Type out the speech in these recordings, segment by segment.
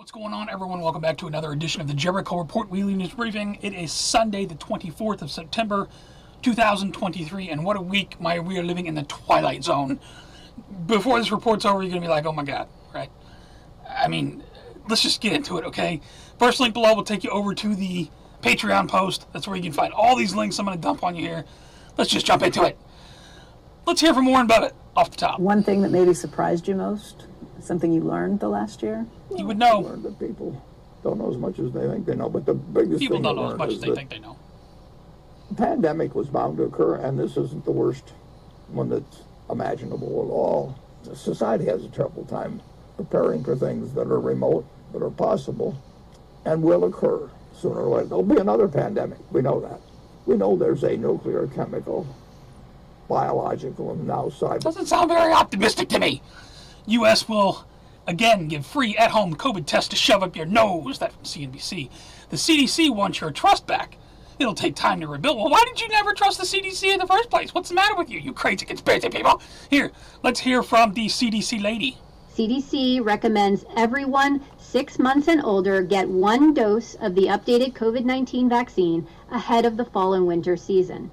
What's going on, everyone? Welcome back to another edition of the Jericho Report Weekly News Briefing. It is Sunday, the 24th of September, 2023, and what a week we are living in the twilight zone. Before this report's over, you're going to be like, oh my god, right? I mean, let's just get into it, okay? First link below will take you over to the Patreon post. That's where you can find all these links I'm going to dump on you here. Let's just jump into it. Let's hear from Warren Buffett off the top. One thing that maybe surprised you most? Something you learned the last year? You would know. I learned that people don't know as much as they think they know, but the biggest People thing don't I know as learned much is as they that think they know. the pandemic was bound to occur, and this isn't the worst one that's imaginable at all. Society has a terrible time preparing for things that are remote, that are possible, and will occur sooner or later. There'll be another pandemic. We know that. We know there's a nuclear, chemical, biological, and now cyber. Doesn't sound very optimistic to me. U.S. will again give free at-home COVID tests to shove up your nose. That from CNBC. The CDC wants your trust back. It'll take time to rebuild. Well, why did you never trust the CDC in the first place? What's the matter with you, you crazy conspiracy people? Here, let's hear from the CDC lady. CDC recommends everyone 6 months and older get 1 dose of the updated COVID-19 vaccine ahead of the fall and winter season.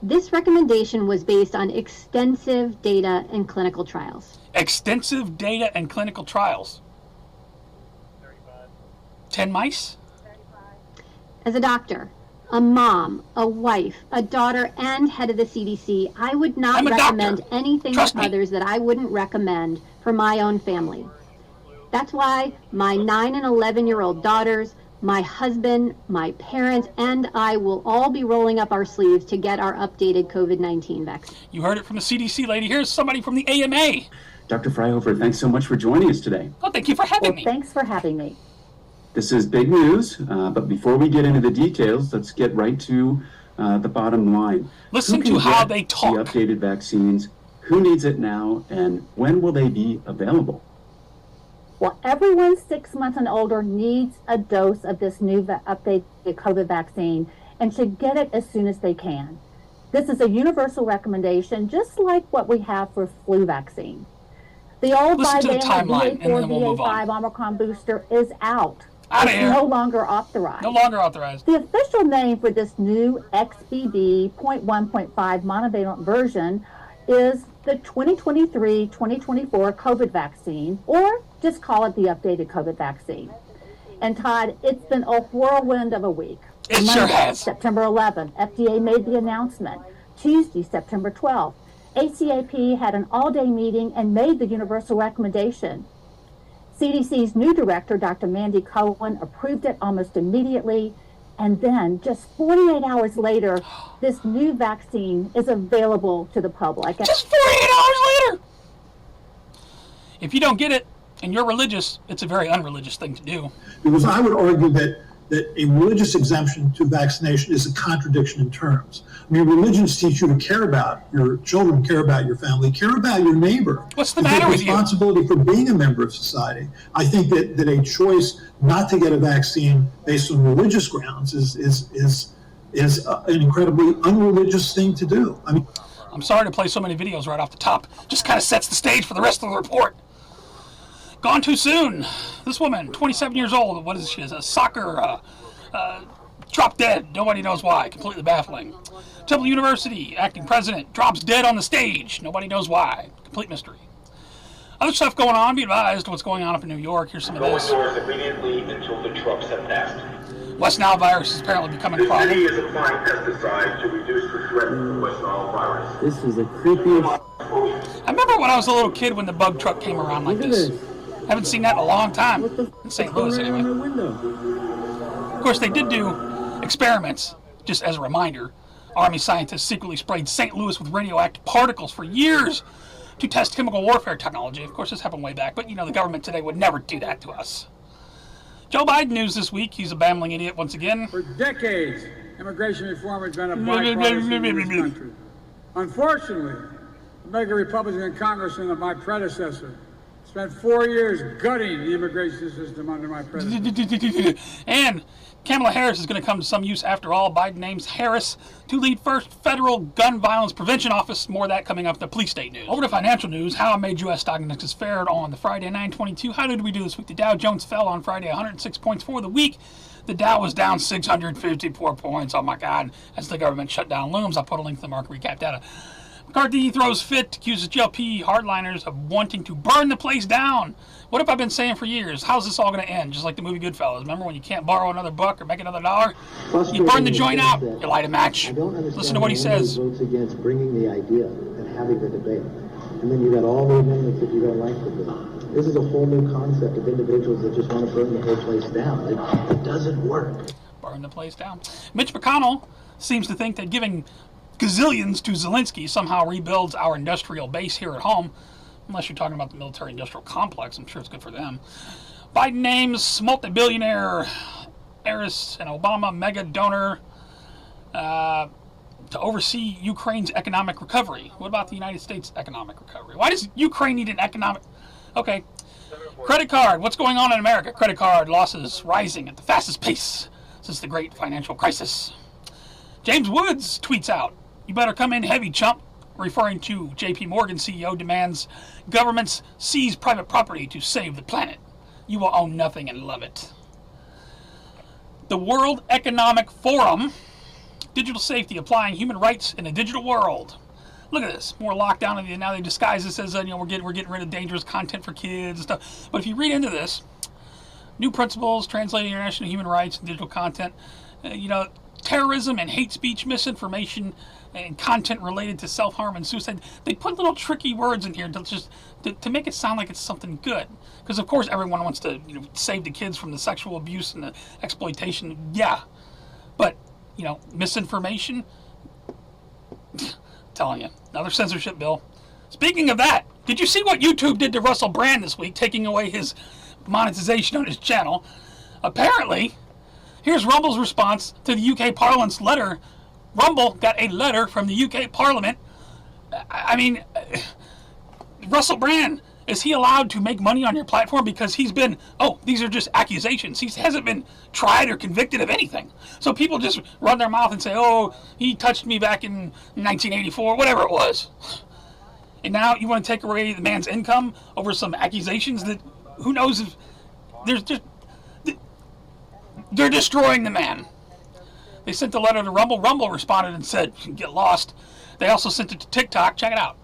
This recommendation was based on extensive data and clinical trials. Extensive data and clinical trials. 35. 10 mice? 35. As a doctor, a mom, a wife, a daughter, and head of the CDC, I would not recommend anything to others that I wouldn't recommend for my own family. That's why my 9 and 11-year-old daughters, my husband, my parents, and I will all be rolling up our sleeves to get our updated COVID-19 vaccine. You heard it from the CDC lady. Here's somebody from the AMA. Dr. Fryhofer, thanks so much for joining us today. Oh, thank you for having me. Thanks for having me. This is big news, but before we get into the details, let's get right to the bottom line. Listen to how they talk. The updated vaccines, who needs it now, and when will they be available? Well, everyone 6 months and older needs a dose of this new updated COVID vaccine and should get it as soon as they can. This is a universal recommendation, just like what we have for flu vaccine. The old bivalent BA4, BA5 Omicron booster is out. Out of here. No longer authorized. No longer authorized. The official name for this new XBB.1.5 monovalent version is the 2023-2024 COVID vaccine, or just call it the updated COVID vaccine. And Todd, it's been a whirlwind of a week. It sure has. September 11th, FDA made the announcement. Tuesday, September 12th, ACAP had an all-day meeting and made the universal recommendation. CDC's new director, Dr. Mandy Cohen, approved it almost immediately. And then just 48 hours later, this new vaccine is available to the public. Just 48 hours later! If you don't get it, and you're religious, it's a very unreligious thing to do. Because I would argue that a religious exemption to vaccination is a contradiction in terms. I mean, religions teach you to care about your children, care about your family, care about your neighbor. What's the matter with you? Responsibility for being a member of society. I think that a choice not to get a vaccine based on religious grounds is an incredibly unreligious thing to do. I mean, I'm sorry to play so many videos right off the top. Just kind of sets the stage for the rest of the report. Gone too soon. This woman, 27 years old, what is she? Is a soccer, dropped dead. Nobody knows why. Completely baffling. Temple University, acting president, drops dead on the stage. Nobody knows why. Complete mystery. Other stuff going on. Be advised what's going on up in New York. Here's some of this. Go indoors immediately until the trucks have passed. West Nile virus is apparently becoming a problem. The city is applying pesticides to reduce the threat of the West Nile virus. This is the creepiest. I remember when I was a little kid when the bug truck came around like this. I haven't seen that in a long time. In St. Louis, anyway. Of course, they did do experiments, just as a reminder. Army scientists secretly sprayed St. Louis with radioactive particles for years to test chemical warfare technology. Of course, this happened way back, but, you know, the government today would never do that to us. Joe Biden news this week. He's a babbling idiot once again. For decades, immigration reform has been a bipartisan in this country. Unfortunately, the mega Republican congressman of my predecessor Spent 4 years gutting the immigration system under my presidency. And Kamala Harris is going to come to some use after all. Biden names Harris to lead first federal gun violence prevention office. More of that coming up in the police state news. Over to financial news. How made U.S. stock indexes fared on the Friday 9/22. How did we do this week? The Dow Jones fell on Friday 106 points for the week. The Dow was down 654 points. Oh my God. As the government shutdown looms. I'll put a link to the market recap data. McCarthy throws fit, accuses GLP hardliners of wanting to burn the place down. What have I been saying for years? How's this all going to end? Just like the movie Goodfellas. Remember when you can't borrow another buck or make another dollar? You burn the joint out. You light a match. Listen to what he says. Votes against bringing the idea and having the debate. And then you got all the amendments that you don't like the bill. This is a whole new concept of individuals that just want to burn the whole place down. It doesn't work. Burn the place down. Mitch McConnell seems to think that giving gazillions to Zelensky somehow rebuilds our industrial base here at home. Unless you're talking about the military-industrial complex, I'm sure it's good for them. Biden names multi-billionaire heiress and Obama mega donor to oversee Ukraine's economic recovery. What about the United States' economic recovery? Why does Ukraine need an economic... Okay. Credit card. What's going on in America? Credit card losses rising at the fastest pace since the great financial crisis. James Woods tweets out, "You better come in heavy, chump," referring to JP Morgan CEO demands governments seize private property to save the planet. You will own nothing and love it. The World Economic Forum, digital safety, applying human rights in a digital world. Look at this, more lockdown, and now they disguise this as we're getting rid of dangerous content for kids and stuff. But if you read into this, new principles translating international human rights and digital content, terrorism and hate speech, misinformation, and content related to self-harm and suicide. They put little tricky words in here to make it sound like it's something good. Because of course everyone wants to save the kids from the sexual abuse and the exploitation. Yeah, but misinformation. Telling you, another censorship bill. Speaking of that, did you see what YouTube did to Russell Brand this week, taking away his monetization on his channel? Apparently, here's Rumble's response to the UK Parliament's letter. Rumble got a letter from the UK Parliament. I mean, Russell Brand, is he allowed to make money on your platform because he's been, these are just accusations. He hasn't been tried or convicted of anything. So people just run their mouth and say, he touched me back in 1984, whatever it was. And now you want to take away the man's income over some accusations that, who knows if there's just... They're destroying the man. They sent the letter to Rumble. Rumble responded and said, get lost. They also sent it to TikTok. Check it out.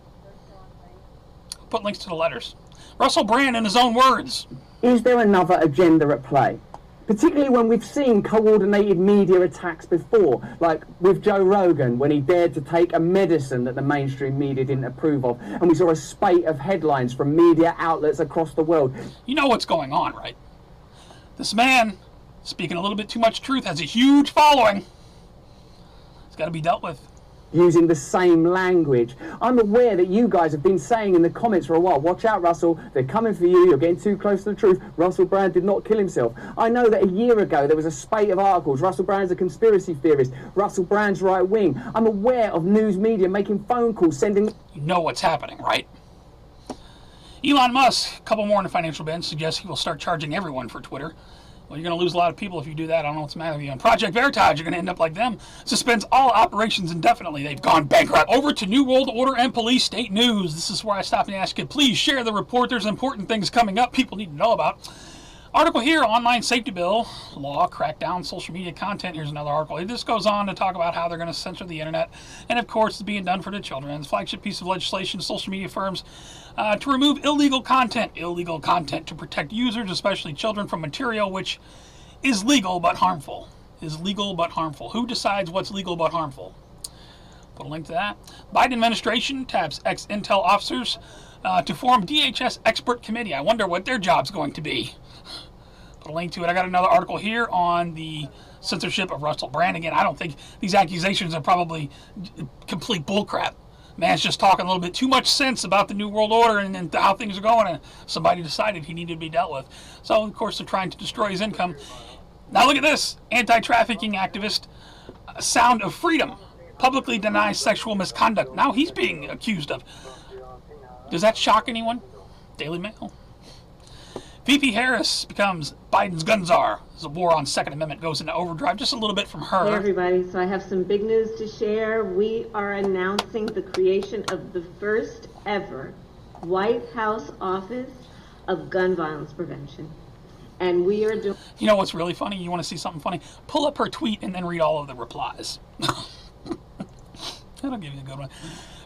Put links to the letters. Russell Brand, in his own words. Is there another agenda at play? Particularly when we've seen coordinated media attacks before, like with Joe Rogan, when he dared to take a medicine that the mainstream media didn't approve of, and we saw a spate of headlines from media outlets across the world. You know what's going on, right? This man, speaking a little bit too much truth, has a huge following. It's got to be dealt with. Using the same language. I'm aware that you guys have been saying in the comments for a while, watch out, Russell, they're coming for you, you're getting too close to the truth. Russell Brand did not kill himself. I know that a year ago there was a spate of articles, Russell Brand's a conspiracy theorist, Russell Brand's right wing. I'm aware of news media making phone calls, sending... You know what's happening, right? Elon Musk, a couple more in the financial bench, suggests he will start charging everyone for Twitter. Well, you're going to lose a lot of people if you do that. I don't know what's the matter with you. On Project Veritas, you're going to end up like them. Suspends all operations indefinitely. They've gone bankrupt. Over to New World Order and police state news. This is where I stop and ask you, please share the report. There's important things coming up people need to know about. Article here, online safety bill, law, crackdown, social media content. Here's another article. This goes on to talk about how they're going to censor the internet. And of course, it's being done for the children. It's a flagship piece of legislation, social media firms, to remove illegal content to protect users, especially children, from material which is legal but harmful. Who decides what's legal but harmful? Put a link to that. Biden administration taps ex-Intel officers to form DHS expert committee. I wonder what their job's going to be. Put a link to it. I got another article here on the censorship of Russell Brand. Again, I don't think these accusations are probably complete bullcrap. Man's just talking a little bit too much sense about the New World Order and how things are going, and somebody decided he needed to be dealt with. So, of course, they're trying to destroy his income. Now look at this. Anti-trafficking activist, Sound of Freedom, publicly denies sexual misconduct. Now he's being accused of. Does that shock anyone? Daily Mail. VP Harris becomes Biden's gun czar. The war on Second Amendment goes into overdrive. Just a little bit from her. Hey everybody, so I have some big news to share. We are announcing the creation of the first ever White House Office of Gun Violence Prevention. And we are doing... You know what's really funny? You want to see something funny? Pull up her tweet and then read all of the replies. That'll give you a good one.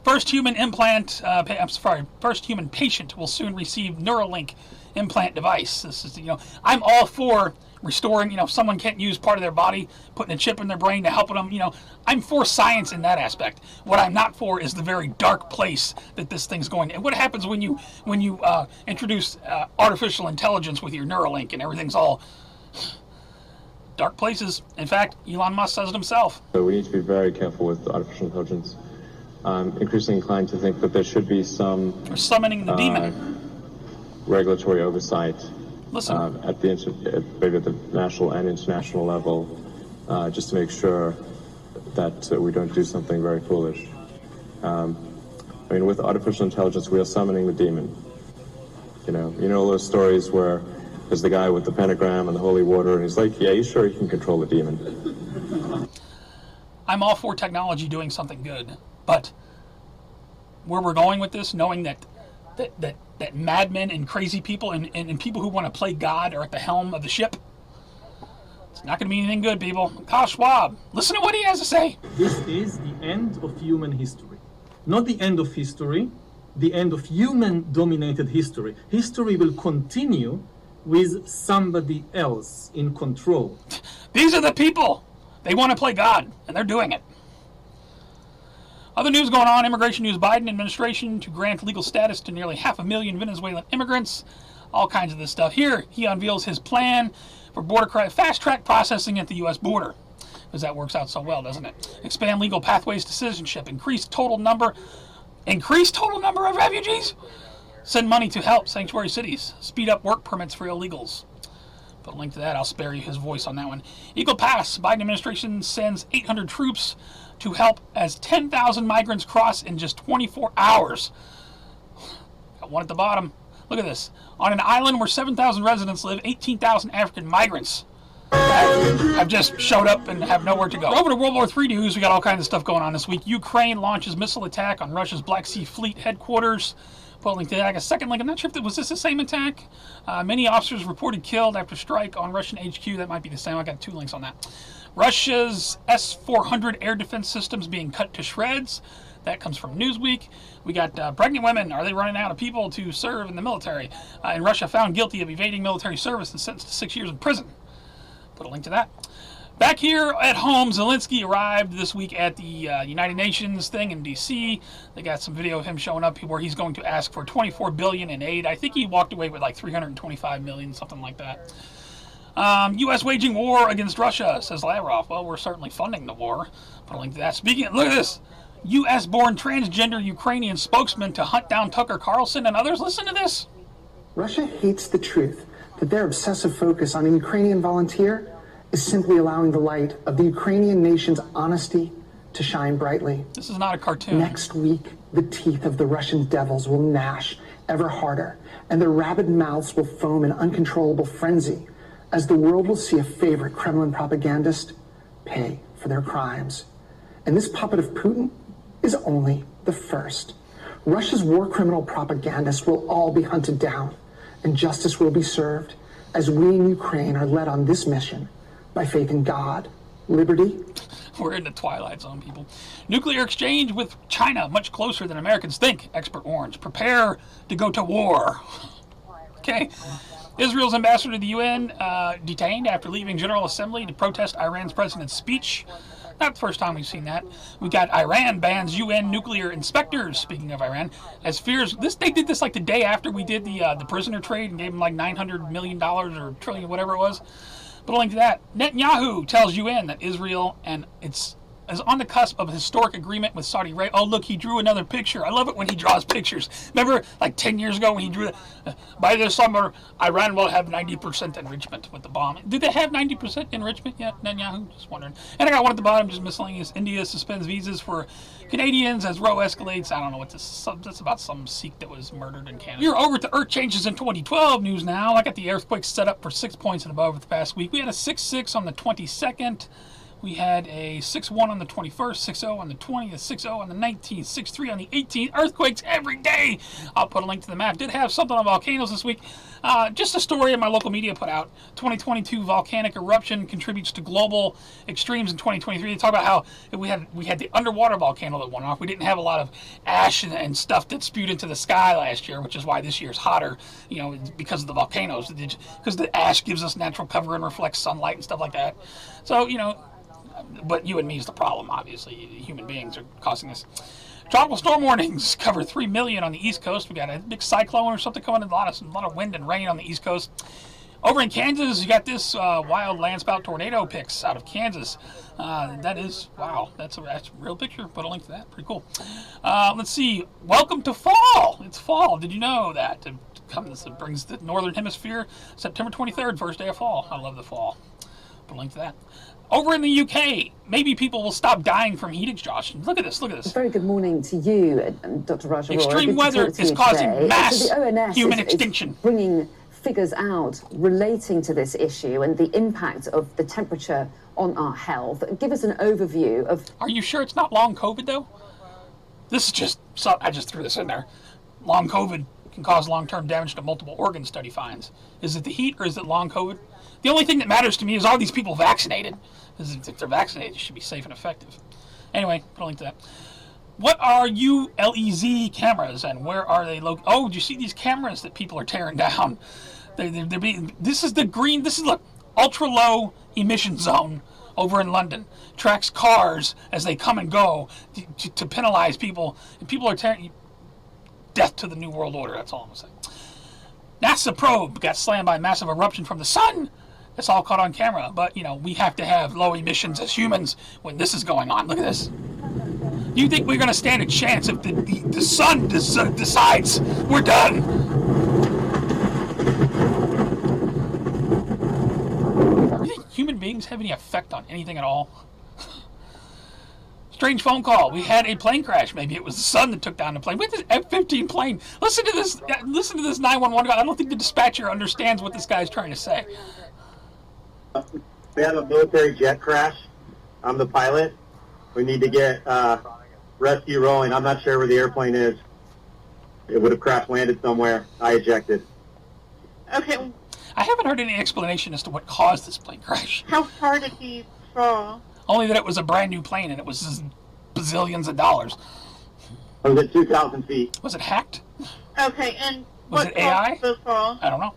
First human patient will soon receive Neuralink implant device. This is, I'm all for restoring, if someone can't use part of their body, putting a chip in their brain to help them, I'm for science in that aspect. What I'm not for is the very dark place that this thing's going. And what happens when you introduce artificial intelligence with your Neuralink and everything's all dark places? In fact, Elon Musk says it himself. So we need to be very careful with artificial intelligence. I'm increasingly inclined to think that there should be some... Or summoning the demon. Regulatory oversight. Listen. Maybe at the national and international level, just to make sure that we don't do something very foolish. With artificial intelligence, we are summoning the demon. You know all those stories where there's the guy with the pentagram and the holy water, and he's like, yeah, you sure you can control the demon? I'm all for technology doing something good, but where we're going with this, knowing that madmen and crazy people and people who want to play God are at the helm of the ship, it's not going to be anything good, people. Kyle Schwab, listen to what he has to say. This is the end of human history. Not the end of history, the end of human-dominated history. History will continue with somebody else in control. These are the people. They want to play God, and they're doing it. Other news going on, immigration news, Biden administration to grant legal status to nearly 500,000 Venezuelan immigrants. All kinds of this stuff. Here, he unveils his plan for fast-track processing at the U.S. border. Because that works out so well, doesn't it? Expand legal pathways to citizenship. Increase total number of refugees. Send money to help sanctuary cities. Speed up work permits for illegals. Put a link to that. I'll spare you his voice on that one. Eagle Pass. Biden administration sends 800 troops to help as 10,000 migrants cross in just 24 hours. Got one at the bottom. Look at this. On an island where 7,000 residents live, 18,000 African migrants have just showed up and have nowhere to go. Over to World War III news. We got all kinds of stuff going on this week. Ukraine launches missile attack on Russia's Black Sea Fleet headquarters. Put a link to that. I got a second link. I'm not sure if was this the same attack. Many officers reported killed after strike on Russian HQ. That might be the same. I got 2 links on that. Russia's S-400 air defense systems being cut to shreds. That comes from Newsweek. We got pregnant women. Are they running out of people to serve in the military? In Russia, found guilty of evading military service and sentenced to 6 years in prison. Put a link to that. Back here at home, Zelensky arrived this week at the United Nations thing in D.C. They got some video of him showing up where he's going to ask for $24 billion in aid. I think he walked away with like $325 million, something like that. U.S. waging war against Russia, says Lavrov. Well, we're certainly funding the war. Put a link to that. Look at this. U.S.-born transgender Ukrainian spokesman to hunt down Tucker Carlson and others. Listen to this. Russia hates the truth that their obsessive focus on a Ukrainian volunteer is simply allowing the light of the Ukrainian nation's honesty to shine brightly. This is not a cartoon. Next week, the teeth of the Russian devils will gnash ever harder, and their rabid mouths will foam in uncontrollable frenzy as the world will see a favorite Kremlin propagandist pay for their crimes. And this puppet of Putin is only the first. Russia's war criminal propagandists will all be hunted down, and justice will be served as we in Ukraine are led on this mission by faith in God, liberty. We're in the twilight zone, people. Nuclear exchange with China, much closer than Americans think, expert warns. Prepare to go to war. Okay. Israel's ambassador to the UN detained after leaving General Assembly to protest Iran's president's speech. Not the first time we've seen that. We got Iran bans UN nuclear inspectors, speaking of Iran, as fears. They did this like the day after we did the prisoner trade and gave them like $900 million or trillion, whatever it was. Put a link to that. Netanyahu tells UN that Israel and its is on the cusp of a historic agreement with Saudi Arabia. Oh, look, he drew another picture. I love it when he draws pictures. Remember, like 10 years ago when he drew by this summer, Iran will have 90% enrichment with the bomb. Did they have 90% enrichment yet, Netanyahu? Just wondering. And I got one at the bottom, just miscellaneous. India suspends visas for Canadians as row escalates. I don't know what this is. That's about some Sikh that was murdered in Canada. We're over to Earth changes in 2012 news now. I got the earthquake set up for 6 points and above the past week. We had a 6.6 on the 22nd. We had a 6.1 on the 21st, 6.0 on the 20th, 6.0 on the 19th, 6.3 on the 18th. Earthquakes every day. I'll put a link to the map. Did have something on volcanoes this week. Just a story in my local media put out. 2022 volcanic eruption contributes to global extremes in 2023. They talk about how we had the underwater volcano that went off. We didn't have a lot of ash and stuff that spewed into the sky last year, which is why this year's hotter, you know, because of the volcanoes. Because the ash gives us natural cover and reflects sunlight and stuff like that. So, you know, but you and me is the problem, obviously. Human beings are causing this. Tropical storm warnings cover 3 million on the East Coast. We got a big cyclone or something coming in. A lot of wind and rain on the East Coast. Over in Kansas, you got this wild landspout tornado pics out of Kansas. That is, wow, that's a real picture. Put a link to that. Pretty cool. Let's see. Welcome to fall. It's fall. Did you know that? It brings the northern hemisphere. September 23rd, first day of fall. I love the fall. Put a link to that. Over in the UK, maybe people will stop dying from heat exhaustion. Look at this, look at this. Very good morning to you, Dr. Raj. Extreme weather is causing mass human extinction. Bringing figures out relating to this issue and the impact of the temperature on our health. Give us an overview of... Are you sure it's not long COVID, though? This is just... I just threw this in there. Long COVID can cause long-term damage to multiple organs, study finds. Is it the heat or is it long COVID? The only thing that matters to me is are these people vaccinated? If they're vaccinated, it should be safe and effective. Anyway, put a link to that. What are ULEZ cameras and where are they located? Oh, do you see these cameras that people are tearing down? They're being, this is the green, this is, look, ultra low emission zone over in London. Tracks cars as they come and go to penalize people. And people are tearing, death to the New World Order, that's all I'm saying. NASA probe got slammed by a massive eruption from the sun. It's all caught on camera, but, you know, we have to have low emissions as humans when this is going on. Look at this. Do you think we're going to stand a chance if the sun decides we're done? Do you think human beings have any effect on anything at all? Strange phone call. We had a plane crash. Maybe it was the sun that took down the plane. With this F-15 plane. Listen to this 911 guy. I don't think the dispatcher understands what this guy's trying to say. We have a military jet crash. I'm the pilot. We need to get rescue rolling. I'm not sure where the airplane is. It would have crash landed somewhere. I ejected. Okay. I haven't heard any explanation as to what caused this plane crash. How far did he fall? Only that it was a brand new plane and it was bazillions of dollars. Was it 2,000 feet? Was it hacked? Okay, and was what it AI? caused the fall? I don't know.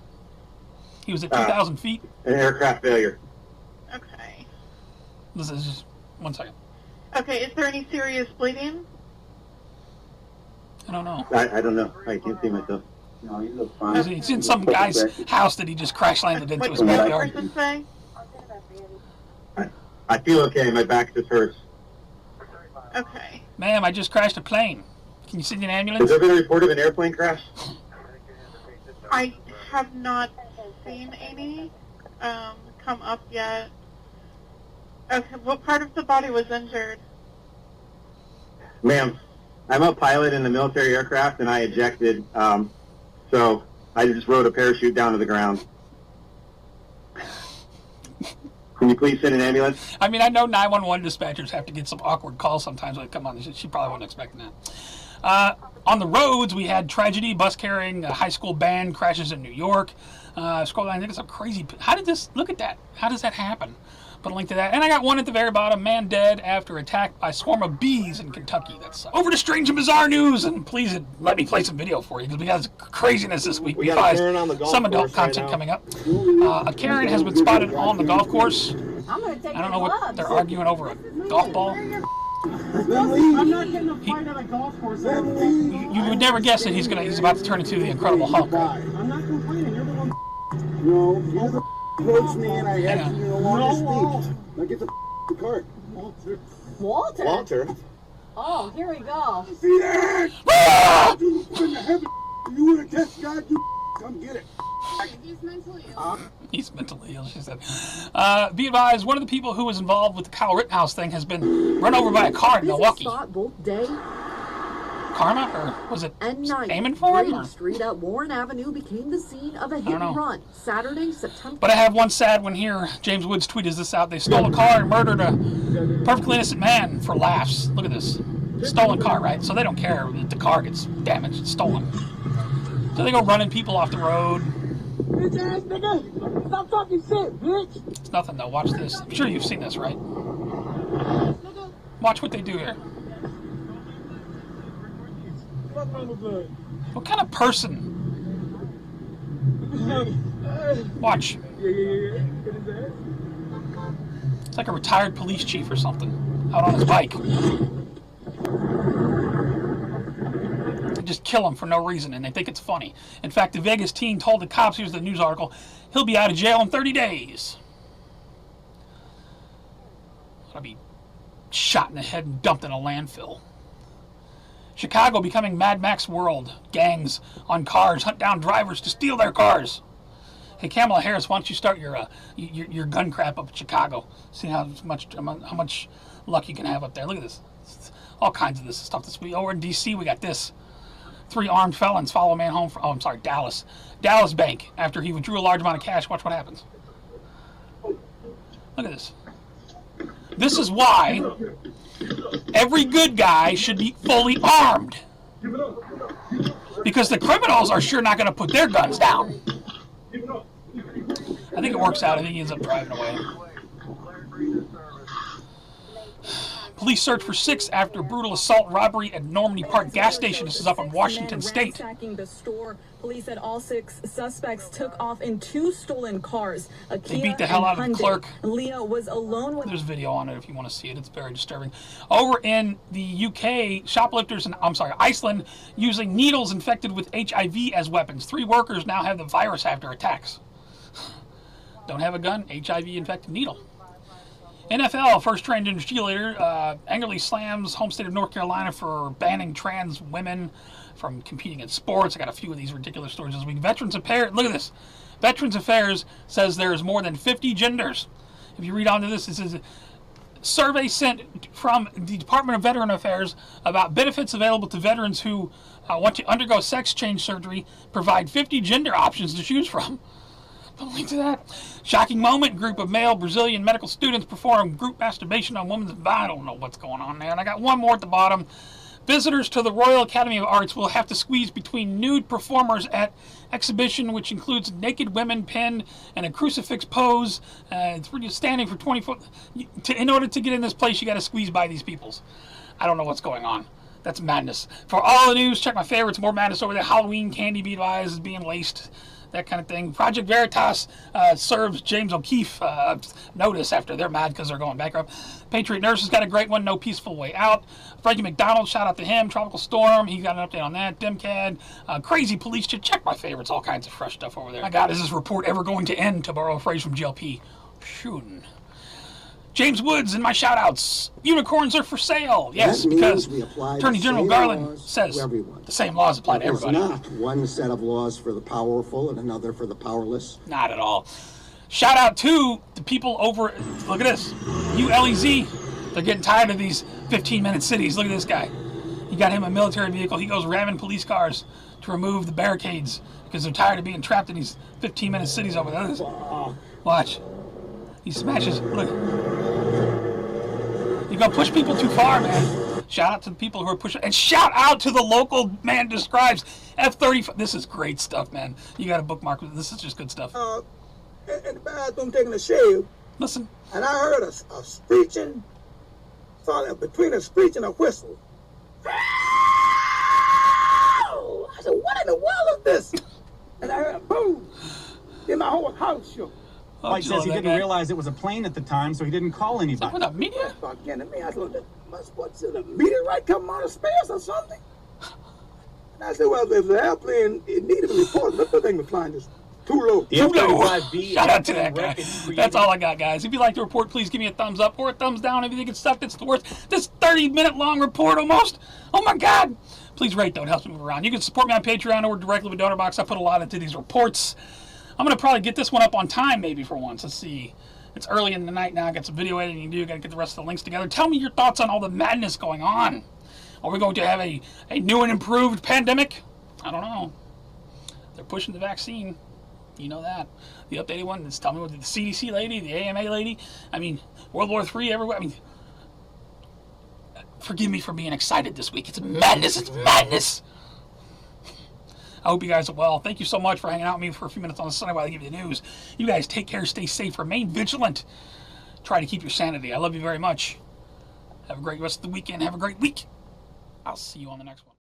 He was at 2,000 feet. An aircraft failure. Okay. This is just 1 second. Okay, is there any serious bleeding? I don't know. I don't know. I can't see myself. No, you look fine. He's in some guy's house that he just crash landed into his backyard. What backyard. did the person say? I feel okay. My back just hurts. Okay. Ma'am, I just crashed a plane. Can you send an ambulance? Has there been a report of an airplane crash? I have not seen any come up yet. Okay, what part of the body was injured? Ma'am, I'm a pilot in the military aircraft and I ejected, so I just rode a parachute down to the ground. Can you please send an ambulance? I mean, I know 911 dispatchers have to get some awkward calls sometimes when they come on. She probably wasn't expecting that. On the roads, we had tragedy. Bus carrying a high school band crashes in New York. Scroll down, I think it's a crazy... How did this... Look at that. How does that happen? Put a link to that. And I got one at the very bottom. Man dead after attack by swarm of bees in Kentucky. That's over to strange and bizarre news. And please let me play some video for you because we got craziness this week. We got some adult content coming up. A Karen has been spotted on the golf course. I don't know what they're arguing over, a golf ball. I'm not getting a fight at a golf course. You would never guess that he's about to turn into the Incredible Hulk. Right? I'm not complaining. You're the one. No, you're the approached me and I had to, on the speech. Now get the Cart. Walter? Walter. Oh, here we go. See that? You want to test God? You come get it. He's mentally ill. He's mentally ill, she said. Be advised, one of the people who was involved with the Kyle Rittenhouse thing has been run over by a car in Milwaukee. Both day Karma, or was it and night. aiming for him? Grady Street at Warren Avenue became the scene of a hit and run Saturday, September. But I have one sad one here. James Woods tweeted this out. They stole a car and murdered a perfectly innocent man for laughs. Look at this. Stolen car, right? So they don't care if the car gets damaged. It's stolen. So they go running people off the road. Bitch ass nigga! Stop talking shit, bitch! It's nothing though. Watch this. I'm sure you've seen this, right? Watch what they do here. What kind of person? Watch. It's like a retired police chief or something out on his bike. They just kill him for no reason, and they think it's funny. In fact, the Vegas teen told the cops, here's the news article, he'll be out of jail in 30 days. I'll be shot in the head and dumped in a landfill. Chicago becoming Mad Max world. Gangs on cars hunt down drivers to steal their cars. Hey, Kamala Harris, why don't you start your gun crap up in Chicago? See how much luck you can have up there. Look at this. All kinds of this stuff this week. Over in D.C., we got this. 3 armed felons follow a man home from, Dallas. Dallas Bank. After he withdrew a large amount of cash, watch what happens. Look at this. This is why every good guy should be fully armed. Because the criminals are sure not going to put their guns down. I think it works out. I think he ends up driving away. Police search for 6 after brutal assault robbery at Normandy Park gas station. This is up in Washington State. Ransacking the store. Police said all 6 suspects took off in 2 stolen cars. They beat the hell out of the clerk. Leah was alone with. There's video on it if you want to see it. It's very disturbing. Over in the UK, shoplifters in Iceland using needles infected with HIV as weapons. 3 workers now have the virus after attacks. Don't have a gun, HIV infected needle. NFL, first transgender cheerleader, angrily slams home state of North Carolina for banning trans women from competing in sports. I got a few of these ridiculous stories this week. Veterans Affairs, look at this. Veterans Affairs says there's more than 50 genders. If you read on to this, this is a survey sent from the Department of Veteran Affairs about benefits available to veterans who want to undergo sex change surgery, provide 50 gender options to choose from. Don't link to that. Shocking moment. Group of male Brazilian medical students perform group masturbation on women's. I don't know what's going on there. And I got one more at the bottom. Visitors to the Royal Academy of Arts will have to squeeze between nude performers at exhibition, which includes naked women pinned in a crucifix pose. It's really standing for 24. In order to get in this place, you got to squeeze by these peoples. I don't know what's going on. That's madness. For all the news, check my favorites. More madness over there. Halloween candy bead eyes is being laced. That kind of thing. Project Veritas serves James O'Keefe notice after they're mad because they're going bankrupt. Patriot Nurses got a great one, No Peaceful Way Out. Frankie McDonald, shout out to him. Tropical Storm, he got an update on that. Demcad, Crazy Police, check my favorites, all kinds of fresh stuff over there. My God, is this report ever going to end, to borrow a phrase from GLP? Shootin'. James Woods in my shout-outs. Unicorns are for sale. Yes, because Attorney General Garland says the same laws apply to everybody. There's not one set of laws for the powerful and another for the powerless. Not at all. Shout out to the people over, look at this, ULEZ. They're getting tired of these 15-minute cities. Look at this guy. He got him a military vehicle. He goes ramming police cars to remove the barricades because they're tired of being trapped in these 15-minute cities over there. Watch. He smashes. Look. You go push people too far, man. Shout out to the people who are pushing. And shout out to the local man describes F-35. This is great stuff, man. You got to bookmark. This is just good stuff. In the bathroom taking a shave. Listen. And I heard a screeching. Between a screech and a whistle. I said, what in the world is this? And I heard a boom. Then my whole house shook. Mike says he didn't realize it was a plane at the time, so he didn't call anybody. What the media? Again, me, I said, what's the meteorite coming out of space or something? And I said, well, if the airplane, it needed a report. Look, the thing was flying just Too low. Too low. Shout out to that guy. That's all I got, guys. If you like the report, please give me a thumbs up or a thumbs down if you think it's stuff that's worth this 30-minute long report almost. Oh my God. Please rate, though. It helps me move around. You can support me on Patreon or directly with DonorBox. I put a lot into these reports. I'm going to probably get this one up on time maybe for once. Let's see. It's early in the night now. I got some video editing to do. Got to get the rest of the links together. Tell me your thoughts on all the madness going on. Are we going to have a new and improved pandemic? I don't know. They're pushing the vaccine. You know that. The updated one, let's tell me what the CDC lady, the AMA lady, I mean, World War III everywhere. I mean, forgive me for being excited this week. It's madness. It's madness. I hope you guys are well. Thank you so much for hanging out with me for a few minutes on a Sunday while I give you the news. You guys take care, stay safe, remain vigilant. Try to keep your sanity. I love you very much. Have a great rest of the weekend. Have a great week. I'll see you on the next one.